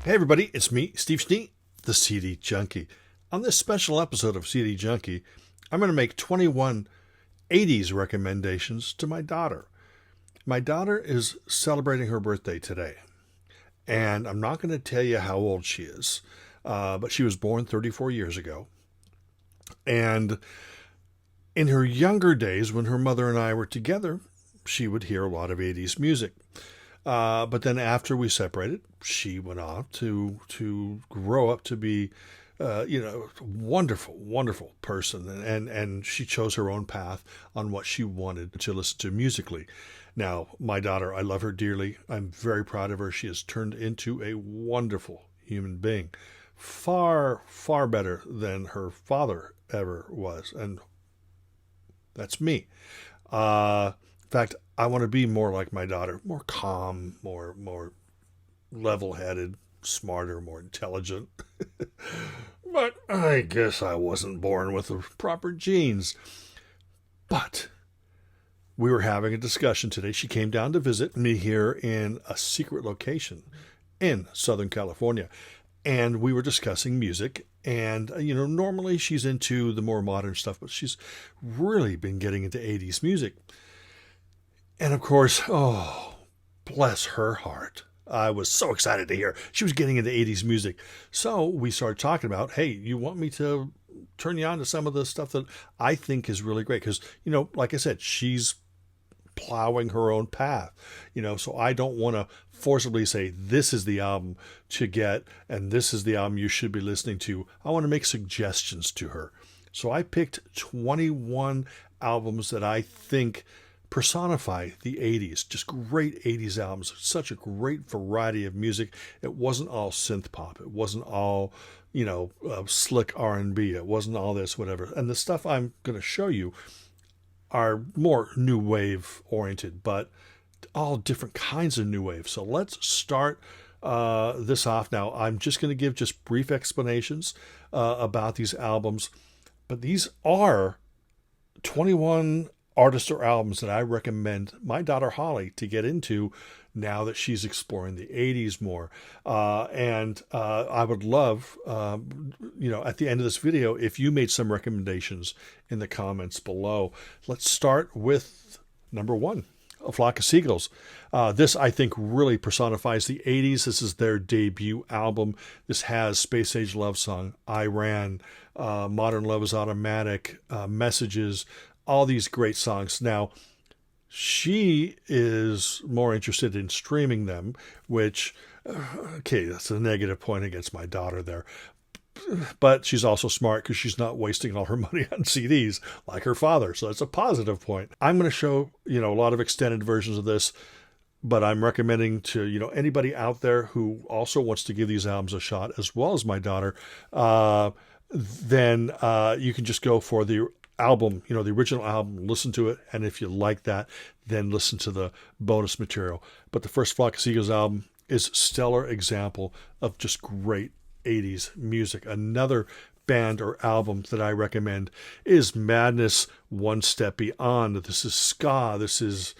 Hey everybody, it's me, Steve Schnee, the CD Junkie. On this special episode of CD Junkie, I'm going to make 21 80s recommendations to my daughter. My daughter is celebrating her birthday today, and I'm not going to tell you how old she is, but she was born 34 years ago. And in her younger days, when her mother and I were together, she would hear a lot of 80s music. But then after we separated, she went off to grow up to be, wonderful, wonderful person. And she chose her own path on what she wanted to listen to musically. Now, my daughter, I love her dearly. I'm very proud of her. She has turned into a wonderful human being. Far, far better than her father ever was. And that's me. In fact, I want to be more like my daughter, more calm, more level-headed, smarter, more intelligent. But I guess I wasn't born with the proper genes. But we were having a discussion today. She came down to visit me here in a secret location in Southern California. And we were discussing music. And, normally she's into the more modern stuff, but she's really been getting into 80s music. And of course, oh, bless her heart. I was so excited to hear she was getting into 80s music. So we started talking about, hey, you want me to turn you on to some of the stuff that I think is really great? Because, like I said, she's plowing her own path, so I don't want to forcibly say this is the album to get and this is the album you should be listening to. I want to make suggestions to her. So I picked 21 albums that I think personify the 80s. Just great 80s albums. Such a great variety of music. It wasn't all synth pop. It wasn't all, slick R&B. It wasn't all this, whatever. And the stuff I'm going to show you are more new wave oriented, but all different kinds of new wave. So let's start this off now. I'm just going to give just brief explanations about these albums, but these are 21 artists or albums that I recommend my daughter Holly to get into now that she's exploring the 80s more. And I would love, at the end of this video, if you made some recommendations in the comments below. Let's start with number one, A Flock of Seagulls. This, I think, really personifies the 80s. This is their debut album. This has Space Age Love Song, I Ran, Modern Love is Automatic, Messages, all these great songs. Now, she is more interested in streaming them, which, okay, that's a negative point against my daughter there. But she's also smart because she's not wasting all her money on CDs like her father. So that's a positive point. I'm going to show, a lot of extended versions of this, but I'm recommending to, anybody out there who also wants to give these albums a shot, as well as my daughter, then you can just go for the album, the original album, listen to it, and if you like that, then listen to the bonus material. But the first Flock of Seagulls album is a stellar example of just great 80s music. Another band or album that I recommend is Madness One Step Beyond. This is ska, this is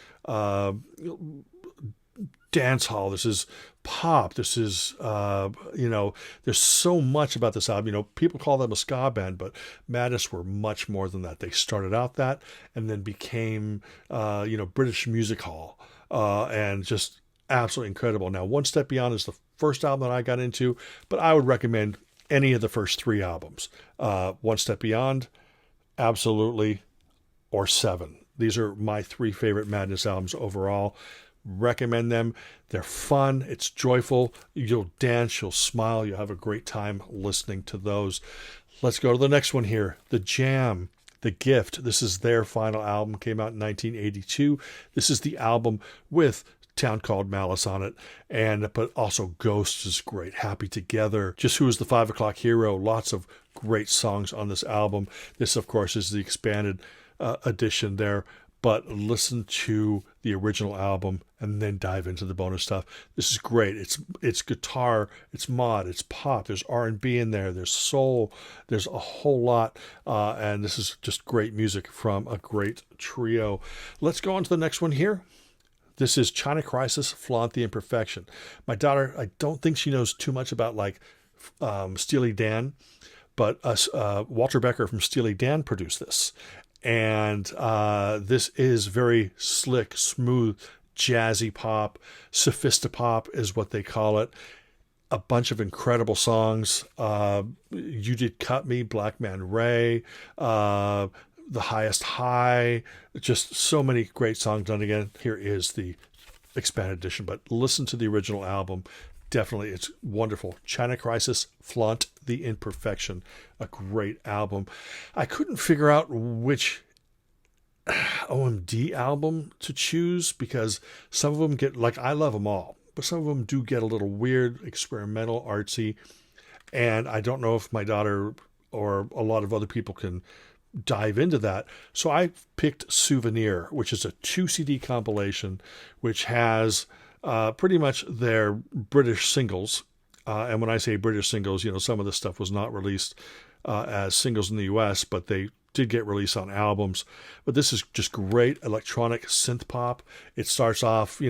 dance hall, this is pop, this is there's so much about this album. People call them a ska band, but Madness were much more than that. They started out that and then became British Music Hall, and just absolutely incredible. Now, One Step Beyond is the first album that I got into, but I would recommend any of the first three albums. One Step Beyond, absolutely, or Seven. These are my three favorite Madness albums overall. Recommend them. They're fun. It's joyful. You'll dance. You'll smile. You'll have a great time listening to those. Let's go to the next one here. The Jam, The Gift. This is their final album. Came out in 1982. This is the album with Town Called Malice on it, but also Ghosts is great. Happy Together. Just Who Is the 5 O'Clock Hero. Lots of great songs on this album. This, of course, is the expanded edition there. But listen to the original album and then dive into the bonus stuff. This is great. It's guitar, it's mod, it's pop. There's R&B in there. There's soul. There's a whole lot. And this is just great music from a great trio. Let's go on to the next one here. This is China Crisis, Flaunt the Imperfection. My daughter, I don't think she knows too much about like Steely Dan, but Walter Becker from Steely Dan produced this. And this is very slick, smooth, jazzy pop. Sophistopop is what they call it. A bunch of incredible songs. You Did Cut Me, Black Man Ray, The Highest High. Just so many great songs done again. Here is the expanded edition, but listen to the original album. Definitely, it's wonderful. China Crisis, Flaunt the Imperfection. A great album. I couldn't figure out which OMD album to choose because some of them get, like, I love them all, but some of them do get a little weird, experimental, artsy. And I don't know if my daughter or a lot of other people can dive into that. So I picked Souvenir, which is a 2 CD compilation, which has pretty much their British singles. And when I say British singles, some of this stuff was not released as singles in the US, but they did get released on albums. But this is just great electronic synth pop. It starts off,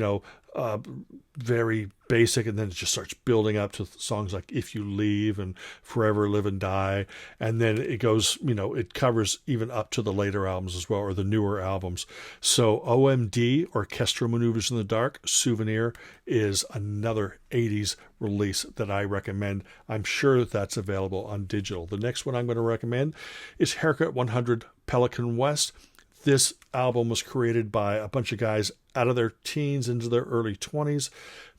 very basic, and then it just starts building up to songs like If You Leave and Forever Live and Die. And then it goes, it covers even up to the later albums as well, or the newer albums. So OMD, Orchestral Maneuvers in the Dark, Souvenir, is another 80s release that I recommend. I'm sure that's available on digital. The next one I'm going to recommend is Haircut 100 Pelican West. This album was created by a bunch of guys out of their teens into their early 20s,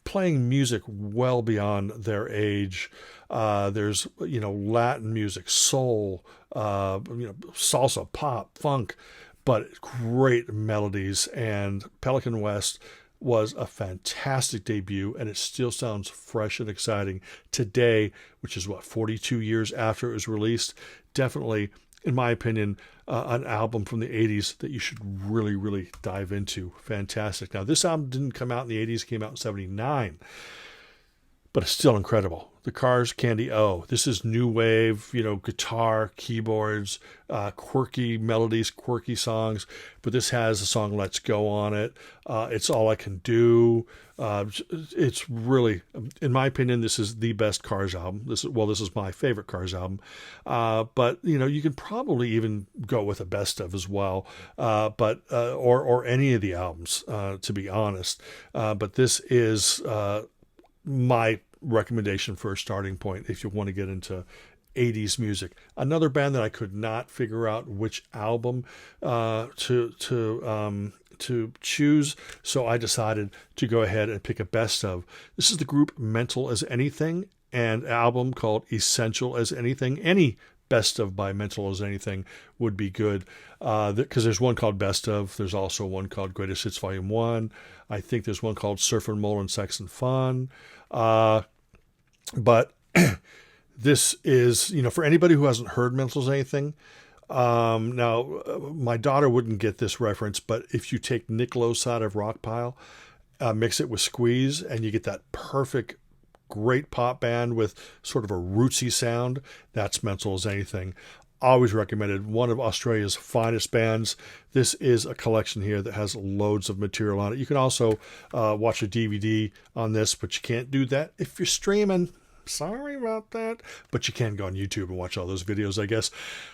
playing music well beyond their age. There's, Latin music, soul, salsa, pop, funk, but great melodies. And Pelican West was a fantastic debut, and it still sounds fresh and exciting today, which is 42 years after it was released. Definitely, in my opinion, an album from the 80s that you should really, really dive into. Fantastic. Now, this album didn't come out in the 80s, it came out in 79, but it's still incredible. The Cars, Candy O. This is new wave, guitar, keyboards, quirky melodies, quirky songs, but this has the song Let's Go on it. It's All I Can Do. It's really, in my opinion, this is the best Cars album. This is my favorite Cars album. But you can probably even go with a best of as well. Or any of the albums, to be honest. But this is my recommendation for a starting point if you want to get into 80s music. Another band that I could not figure out which album to choose, so I decided to go ahead and pick a best of. This is the group Mental as Anything, and an album called Essential as Anything. Any best of by Mental as Anything would be good, because there's one called Best Of. There's also one called Greatest Hits Volume 1. I think there's one called Surf and Mole and Sex and Fun. But this is, for anybody who hasn't heard Mental as Anything, now my daughter wouldn't get this reference, but if you take Nick Lowe's Side of Rockpile, mix it with Squeeze, and you get that perfect, great pop band with sort of a rootsy sound, that's Mental as Anything. Always recommended. One of Australia's finest bands. This is a collection here that has loads of material on it. You can also watch a DVD on this, but you can't do that if you're streaming. Sorry about that. But you can go on YouTube and watch all those videos, I guess.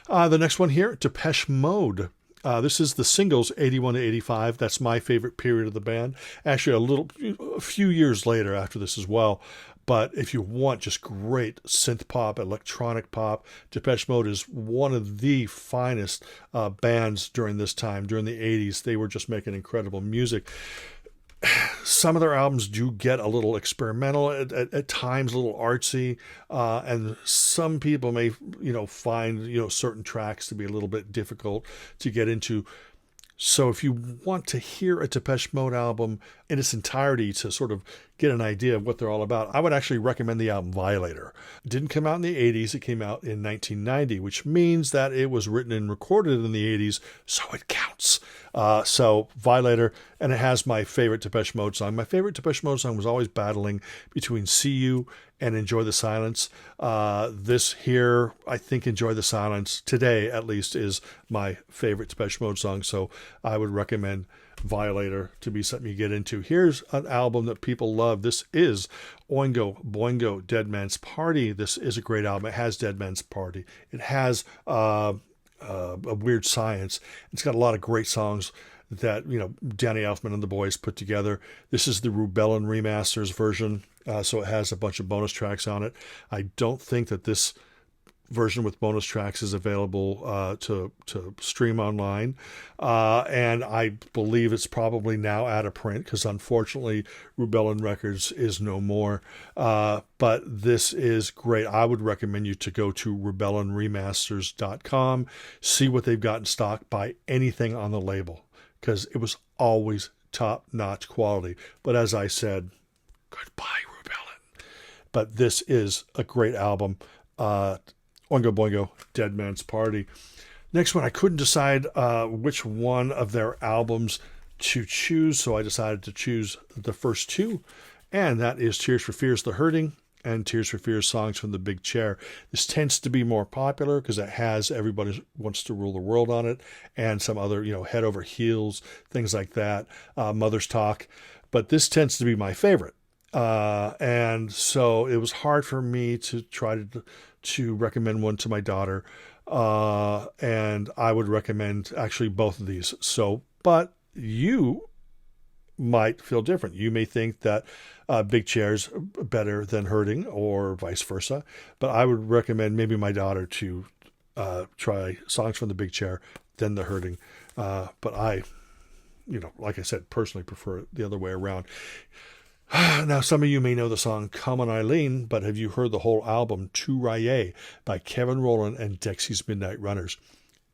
The next one here, Depeche Mode. This is the singles 81 to 85. That's my favorite period of the band. Actually, a few years later after this as well. But if you want just great synth pop, electronic pop, Depeche Mode is one of the finest bands during this time, during the 80s. They were just making incredible music. Some of their albums do get a little experimental, at times a little artsy, and some people may, find, certain tracks to be a little bit difficult to get into. So if you want to hear a Depeche Mode album in its entirety to sort of get an idea of what they're all about, I would actually recommend the album Violator. It didn't come out in the 80s, it came out in 1990, which means that it was written and recorded in the 80s, so it counts. So Violator, and it has my favorite Depeche Mode song. My favorite Depeche Mode song was always battling between See You and Enjoy the Silence. This here, I think Enjoy the Silence, today at least, is my favorite Depeche Mode song. So I would recommend Violator to be something you get into. Here's an album that people love. This is Oingo Boingo, Dead Man's Party. This is a great album. It has Dead Man's Party. It has a Weird Science. It's got a lot of great songs that, Danny Elfman and the boys put together. This is the Rubellin Remasters version, so it has a bunch of bonus tracks on it. I don't think that this version with bonus tracks is available to stream online, and I believe it's probably now out of print because unfortunately Rubellin Records is no more, but this is great. I would recommend you to go to RubellinRemasters.com, see what they've got in stock, buy anything on the label because it was always top-notch quality. But as I said, goodbye Rubellin. But this is a great album. Oingo Boingo, Dead Man's Party. Next one, I couldn't decide which one of their albums to choose, so I decided to choose the first two, and that is Tears for Fears, The Hurting, and Tears for Fears, Songs from the Big Chair. This tends to be more popular because it has Everybody Wants to Rule the World on it, and some other, Head Over Heels, things like that, Mother's Talk, but this tends to be my favorite. And so it was hard for me to try to recommend one to my daughter. And I would recommend actually both of these. So, but you might feel different. You may think that Big Chair's better than Hurting or vice versa. But I would recommend maybe my daughter to try Songs from the Big Chair than The Hurting. But I, like I said, personally prefer it the other way around. Now, some of you may know the song Come on Eileen, but have you heard the whole album Tu Raye by Kevin Rowland and Dexy's Midnight Runners?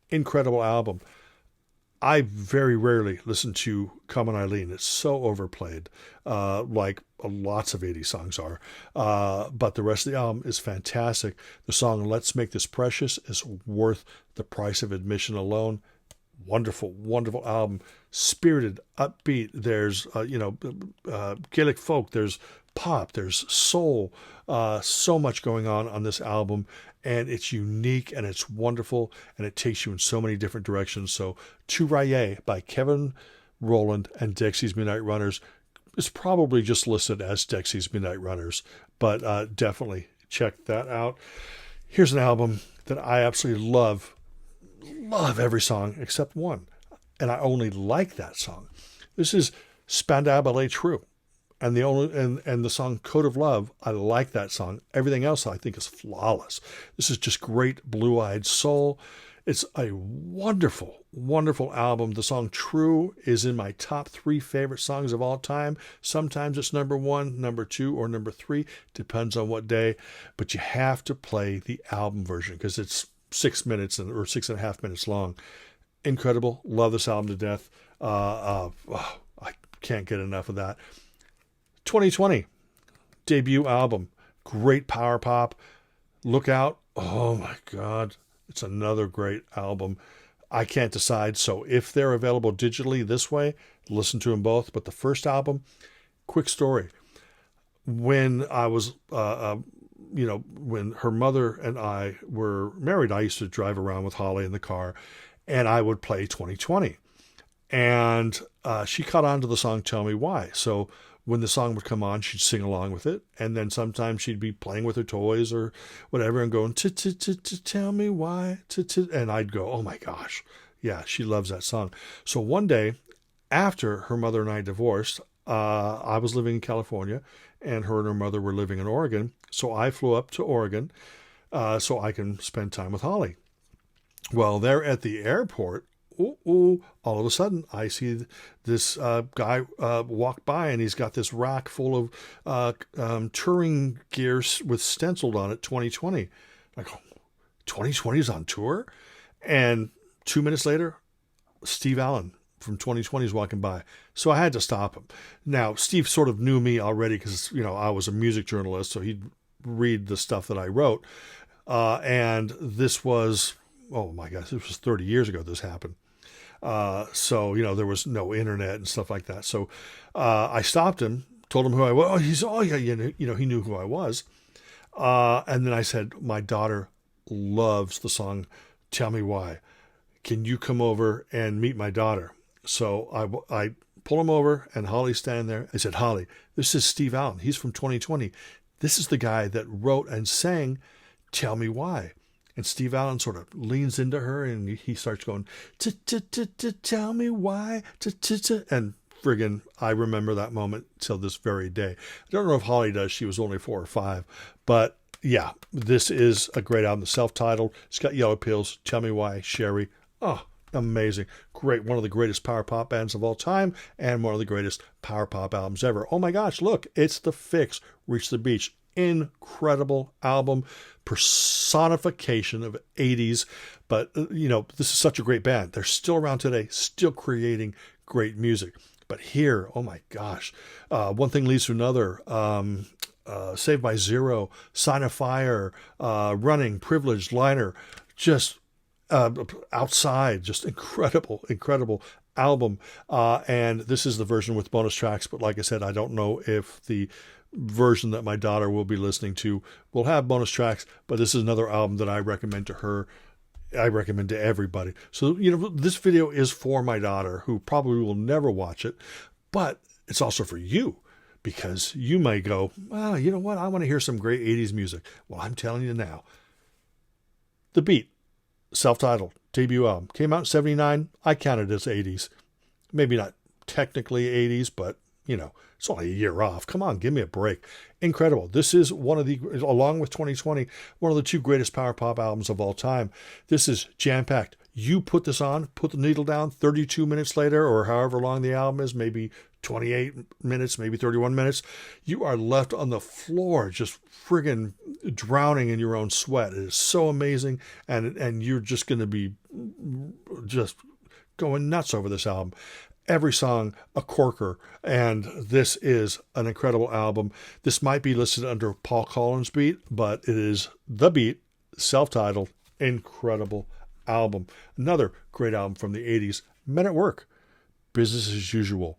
Incredible album. I very rarely listen to Come on Eileen. It's so overplayed, like lots of 80s songs are. But the rest of the album is fantastic. The song Let's Make This Precious is worth the price of admission alone. Wonderful, wonderful album. Spirited, upbeat. There's, Gaelic folk. There's pop. There's soul. So much going on this album. And it's unique and it's wonderful. And it takes you in so many different directions. So, Tu Raye by Kevin Rowland and Dexy's Midnight Runners is probably just listed as Dexy's Midnight Runners. But definitely check that out. Here's an album that I absolutely love every song except one, and I only like that song. This is Spandau Ballet True, and the song Code of Love. I like that song. Everything else I think is flawless. This is just great blue-eyed soul. It's a wonderful, wonderful album. The song True is in my top 3 favorite songs of all time. Sometimes it's number 1, number 2, or number 3, depends on what day. But you have to play the album version because it's 6 minutes or 6.5 minutes long. Incredible. Love this album to death. I can't get enough of that. 2020 debut album. Great power pop. Look Out. Oh my God. It's another great album. I can't decide. So if they're available digitally this way, listen to them both. But the first album, quick story. When I was when her mother and I were married, I used to drive around with Holly in the car, and I would play 2020. And she caught on to the song Tell Me Why. So when the song would come on, she'd sing along with it. And then sometimes she'd be playing with her toys or whatever and going, tell me why. And I'd go, oh my gosh. Yeah, she loves that song. So one day, after her mother and I divorced, I was living in California, and her her mother living in Oregon. So I flew up to Oregon so I can spend time with Holly. Well, there at the airport, all of a sudden, I see this guy walk by, and he's got this rack full of touring gear with stenciled on it, 2020. I go, 2020 is on tour? And 2 minutes later, Steve Allen from 2020 is walking by. So I had to stop him. Now, Steve sort of knew me already because, I was a music journalist, so he'd read the stuff that I wrote. And this was, oh my gosh, this was 30 years ago this happened. So, there was no internet and stuff like that. So I stopped him, told him who I was. Oh, yeah, he knew who I was. And then I said, my daughter loves the song Tell Me Why. Can you come over and meet my daughter? So I pull him over, and Holly's standing there. I said, Holly, this is Steve Allen. He's from 2020. This is the guy that wrote and sang Tell Me Why. And Steve Allen sort of leans into her, and he starts going, tell me why, and friggin', I remember that moment till this very day. I don't know if Holly does. She was only 4 or 5. But yeah, this is a great album. Self-titled. It's got Yellow Pills, Tell Me Why, Sherry. Oh, amazing. Great. One of the greatest power pop bands of all time, and one of the greatest power pop albums ever. Oh my gosh, look, it's The Fix, Reach the Beach. Incredible album, personification of 80s. But, this is such a great band. They're still around today, still creating great music. But here, oh my gosh, one thing leads to another. Saved by Zero, Sign of Fire, Running, Privileged, Liner, just Outside, just incredible album. And this is the version with bonus tracks. But like I said, I don't know if the version that my daughter will be listening to will have bonus tracks, but this is another album that I recommend to her. I recommend to everybody. So, this video is for my daughter, who probably will never watch it, but it's also for you, because you may go, well, you know what? I want to hear some great 80s music. Well, I'm telling you now. The Beat, self-titled, debut album, came out in 79. I count it as 80s. Maybe not technically 80s, but, it's only a year off. Come on, give me a break. Incredible. This is one of the, along with 2020, one of the 2 greatest power pop albums of all time. This is jam-packed. You put this on, put the needle down 32 minutes later, or however long the album is, maybe 28 minutes, maybe 31 minutes. You are left on the floor just friggin' drowning in your own sweat. It is so amazing, and you're just going to be just going nuts over this album. Every song a corker, and this is an incredible album. This might be listed under Paul Collins Beat, but it is The Beat, self-titled, incredible album. Another great album from the 80s, Men at Work, Business as Usual.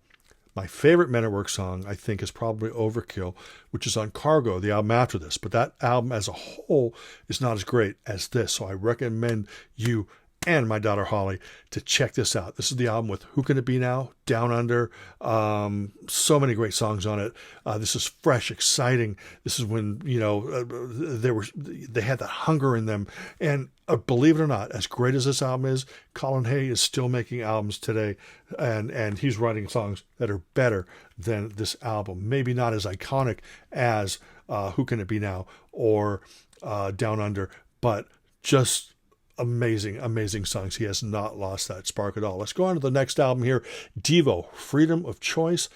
My favorite Men at Work song, I think, is probably Overkill, which is on Cargo, the album after this. But that album as a whole is not as great as this, so I recommend you and my daughter Holly to check this out. This is the album with Who Can It Be Now, Down Under, so many great songs on it. This is fresh, exciting. This is when, they had that hunger in them. And believe it or not, as great as this album is, Colin Hay is still making albums today, and he's writing songs that are better than this album. Maybe not as iconic as Who Can It Be Now or Down Under, but just amazing songs. He has not lost that spark at all. Let's go on to the next album here. Devo, Freedom of Choice.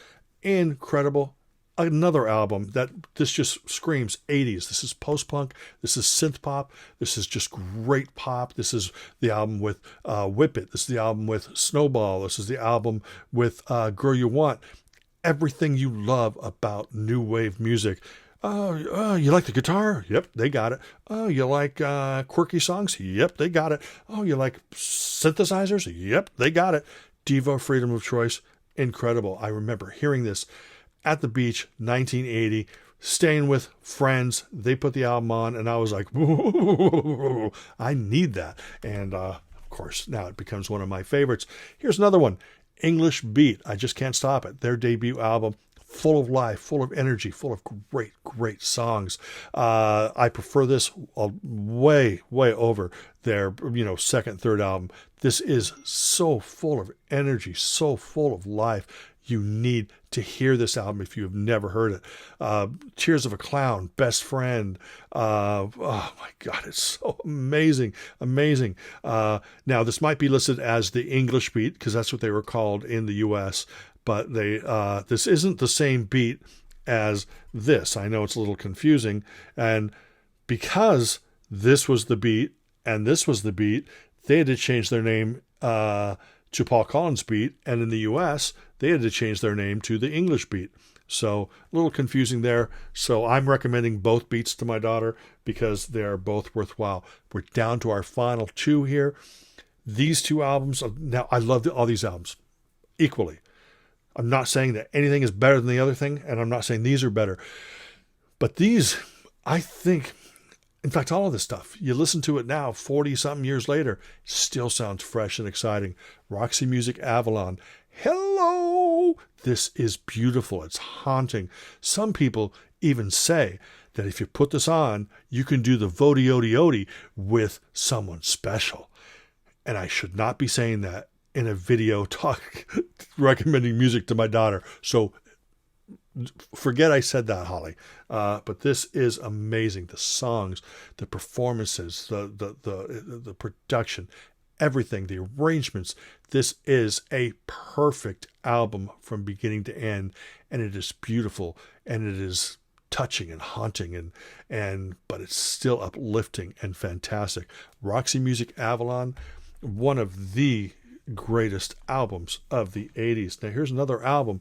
Incredible. Another album that this just screams 80s. This is post-punk. This is synth pop. This is just great pop. This is the album with Whip It. This is the album with Snowball. This is the album with Girl You Want. Everything you love about new wave music. Oh, you like the guitar? Yep, they got it. Oh, you like quirky songs? Yep, they got it. Oh, you like synthesizers? Yep, they got it. Devo, Freedom of Choice, incredible. I remember hearing this at the beach, 1980, staying with friends. They put the album on, and I was like, whoa, I need that. And, of course, now it becomes one of my favorites. Here's another one, English Beat. I just can't stop it. Their debut album. Full of life, full of energy, full of great songs. I prefer this way over their, second, third album. This is so full of energy, so full of life. You need to hear this album if you have never heard it. Tears of a Clown, Best Friend. Oh my God, it's so amazing. Now, this might be listed as the English Beat because that's what they were called in the U.S., but this isn't the same beat as this. I know it's a little confusing. And because this was the beat and this was the beat, they had to change their name to Paul Collins Beat. And in the U.S., they had to change their name to the English Beat. So a little confusing there. So I'm recommending both beats to my daughter because they are both worthwhile. We're down to our final 2 here. These two albums, now I love all these albums equally. I'm not saying that anything is better than the other thing, and I'm not saying these are better. But these, I think, in fact, all of this stuff, you listen to it now, 40-something years later, still sounds fresh and exciting. Roxy Music Avalon. Hello! This is beautiful. It's haunting. Some people even say that if you put this on, you can do the Vodi Odi Odi with someone special. And I should not be saying that in a video talk recommending music to my daughter. So forget I said that, Holly. But this is amazing. The songs, the performances, the production, everything, the arrangements. This is a perfect album from beginning to end, and it is beautiful, and it is touching and haunting, but it's still uplifting and fantastic. Roxy Music Avalon, one of the greatest albums of the 80s. Now here's another album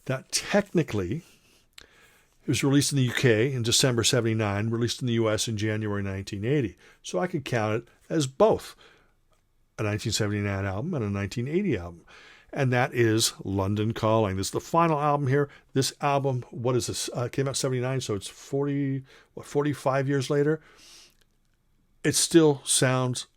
that technically it was released in the UK in December 79, released in the US in January 1980. So I could count it as both a 1979 album and a 1980 album. And that is London Calling. This is the final album here. This album, what is this? Came out 79, so it's 45 years later. It still sounds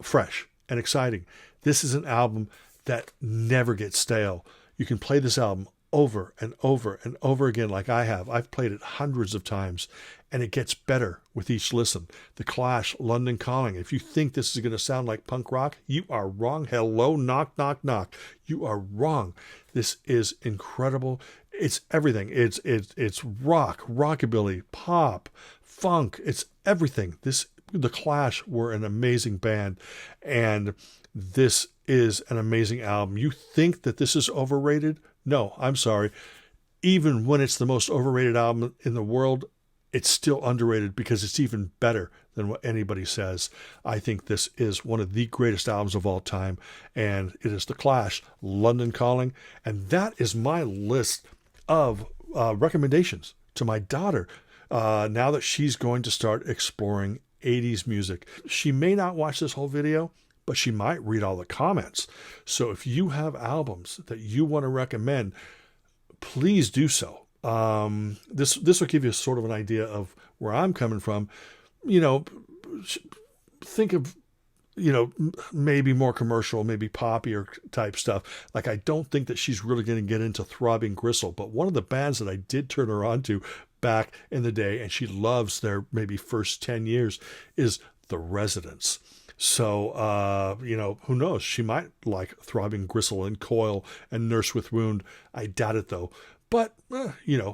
fresh and exciting. This is an album that never gets stale. You can play this album over and over and over again like I have. I've played it hundreds of times, and it gets better with each listen. The Clash, London Calling. If you think this is going to sound like punk rock, you are wrong. Hello, knock, knock, knock. You are wrong. This is incredible. It's everything. It's rock, rockabilly, pop, funk. It's everything. The Clash were an amazing band, and this is an amazing album. You think that this is overrated? No, I'm sorry. Even when it's the most overrated album in the world, it's still underrated because it's even better than what anybody says. I think this is one of the greatest albums of all time, and it is The Clash, London Calling, and that is my list of recommendations to my daughter now that she's going to start exploring 80s music. She may not watch this whole video, but she might read all the comments. So if you have albums that you want to recommend, please do so. This will give you sort of an idea of where I'm coming from. Think of, maybe more commercial, maybe poppier type stuff. Like, I don't think that she's really going to get into Throbbing Gristle, but one of the bands that I did turn her on to back in the day, and she loves their maybe first 10 years, is The Residents. So, who knows? She might like Throbbing Gristle and Coil and Nurse with Wound. I doubt it, though. But,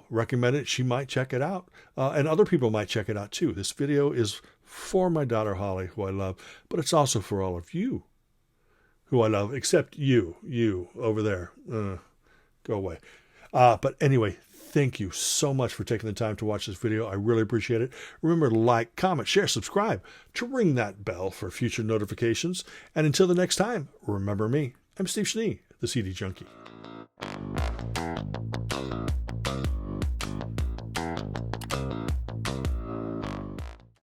recommend it. She might check it out. And other people might check it out, too. This video is for my daughter, Holly, who I love. But it's also for all of you who I love, except you over there. Go away. But anyway, thank you so much for taking the time to watch this video. I really appreciate it. Remember to like, comment, share, subscribe to ring that bell for future notifications. And until the next time, remember me. I'm Steve Schnee, the CD Junkie.